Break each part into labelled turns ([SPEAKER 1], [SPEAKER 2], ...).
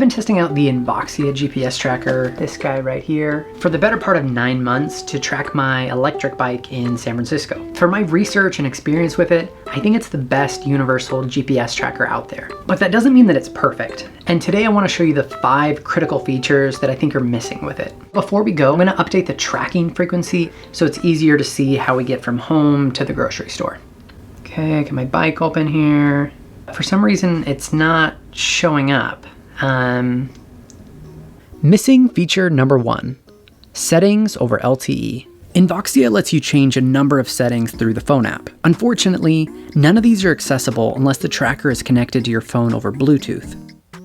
[SPEAKER 1] been testing out the Invoxia GPS tracker, this guy right here, for the better part of 9 months to track my electric bike in San Francisco. For my research and experience with it, I think it's the best universal GPS tracker out there. But that doesn't mean that it's perfect. And today I want to show you the 5 critical features that I think are missing with it. Before we go, I'm going to update the tracking frequency so it's easier to see how we get from home to the grocery store. Okay, I got my bike open here. For some reason, it's not showing up. Missing feature number 1, settings over LTE. Invoxia lets you change a number of settings through the phone app. Unfortunately, none of these are accessible unless the tracker is connected to your phone over Bluetooth,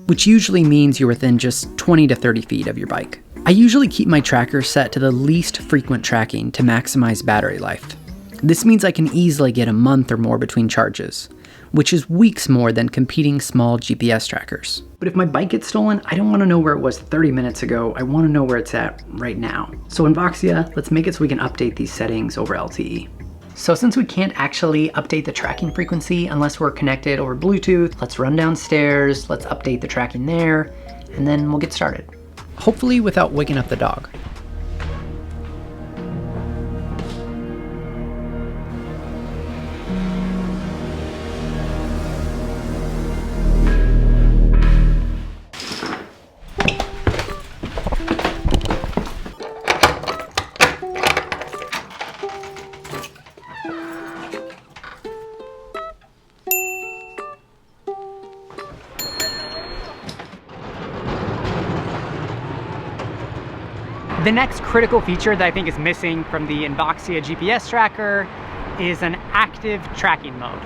[SPEAKER 1] which usually means you're within just 20 to 30 feet of your bike. I usually keep my tracker set to the least frequent tracking to maximize battery life. This means I can easily get a month or more between charges, which is weeks more than competing small GPS trackers. But if my bike gets stolen, I don't want to know where it was 30 minutes ago. I want to know where it's at right now. So Invoxia, let's make it so we can update these settings over LTE. So since we can't actually update the tracking frequency unless we're connected over Bluetooth, let's run downstairs, let's update the tracking there, and then we'll get started. Hopefully without waking up the dog. The next critical feature that I think is missing from the Invoxia GPS tracker is an active tracking mode.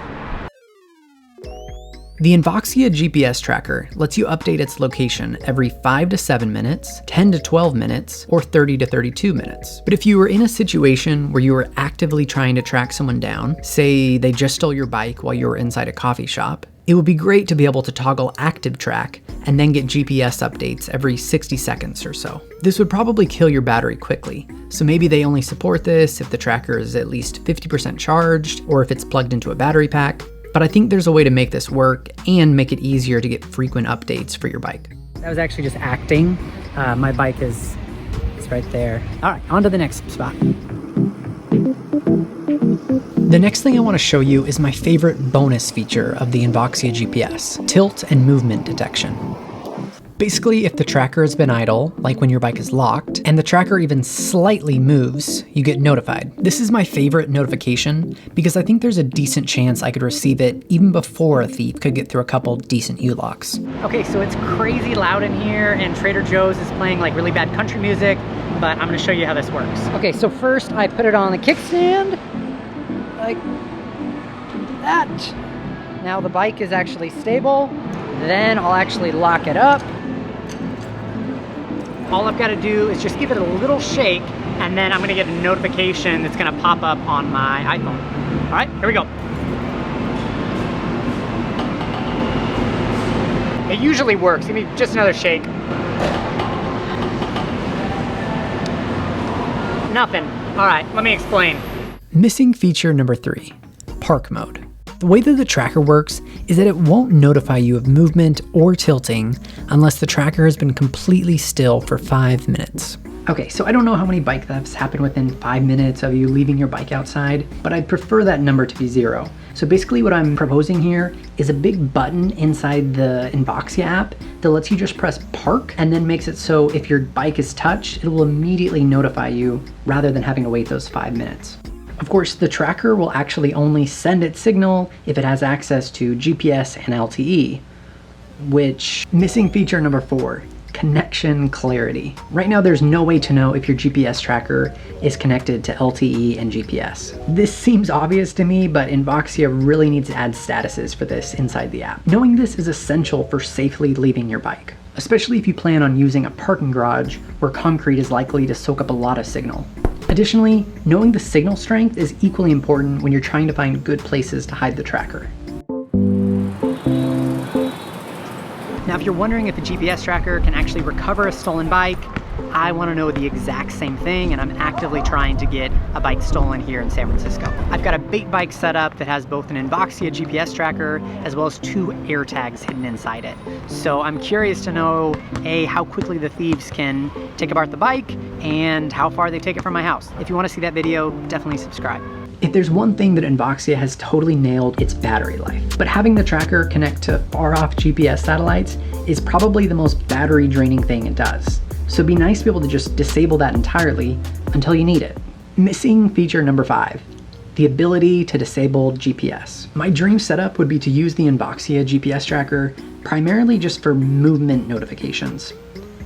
[SPEAKER 1] The Invoxia GPS tracker lets you update its location every 5 to 7 minutes, 10 to 12 minutes, or 30 to 32 minutes. But if you were in a situation where you were actively trying to track someone down, say they just stole your bike while you were inside a coffee shop, it would be great to be able to toggle active track and then get GPS updates every 60 seconds or so. This would probably kill your battery quickly, so maybe they only support this if the tracker is at least 50% charged or if it's plugged into a battery pack. But I think there's a way to make this work and make it easier to get frequent updates for your bike. That was actually just acting. My bike is right there. All right, on to the next spot. The next thing I want to show you is my favorite bonus feature of the Invoxia GPS, tilt and movement detection. Basically, if the tracker has been idle, like when your bike is locked, and the tracker even slightly moves, you get notified. This is my favorite notification because I think there's a decent chance I could receive it even before a thief could get through a couple decent U-locks. Okay, so it's crazy loud in here and Trader Joe's is playing like really bad country music, but I'm gonna show you how this works. Okay, so first I put it on the kickstand, like that. Now the bike is actually stable. Then I'll actually lock it up. All I've got to do is just give it a little shake, and then I'm going to get a notification that's going to pop up on my iPhone. All right, here we go. It usually works. Give me just another shake. Nothing. All right, let me explain. Missing feature number 3, park mode. The way that the tracker works is that it won't notify you of movement or tilting unless the tracker has been completely still for 5 minutes. Okay, so I don't know how many bike thefts happen within 5 minutes of you leaving your bike outside, but I'd prefer that number to be 0. So basically what I'm proposing here is a big button inside the Invoxia app that lets you just press park and then makes it so if your bike is touched, it will immediately notify you rather than having to wait those 5 minutes. Of course, the tracker will actually only send its signal if it has access to GPS and LTE, which missing feature number 4, connection clarity. Right now, there's no way to know if your GPS tracker is connected to LTE and GPS. This seems obvious to me, but Invoxia really needs to add statuses for this inside the app. Knowing this is essential for safely leaving your bike, especially if you plan on using a parking garage where concrete is likely to soak up a lot of signal. Additionally, knowing the signal strength is equally important when you're trying to find good places to hide the tracker. Now, if you're wondering if the GPS tracker can actually recover a stolen bike, I want to know the exact same thing, and I'm actively trying to get a bike stolen here in San Francisco. I've got a bait bike set up that has both an Invoxia GPS tracker as well as 2 air tags hidden inside it. So I'm curious to know, A, how quickly the thieves can take apart the bike and how far they take it from my house. If you want to see that video, definitely subscribe. If there's one thing that Invoxia has totally nailed, it's battery life. But having the tracker connect to far-off GPS satellites is probably the most battery draining thing it does. So it'd be nice to be able to just disable that entirely until you need it. Missing feature number 5, the ability to disable GPS. My dream setup would be to use the Invoxia GPS tracker primarily just for movement notifications.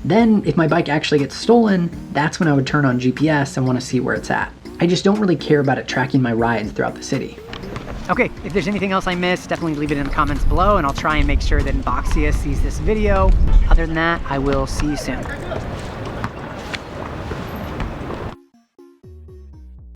[SPEAKER 1] Then, if my bike actually gets stolen, that's when I would turn on GPS and want to see where it's at. I just don't really care about it tracking my rides throughout the city. Okay, if there's anything else I missed, definitely leave it in the comments below and I'll try and make sure that Invoxia sees this video. Other than that, I will see you soon.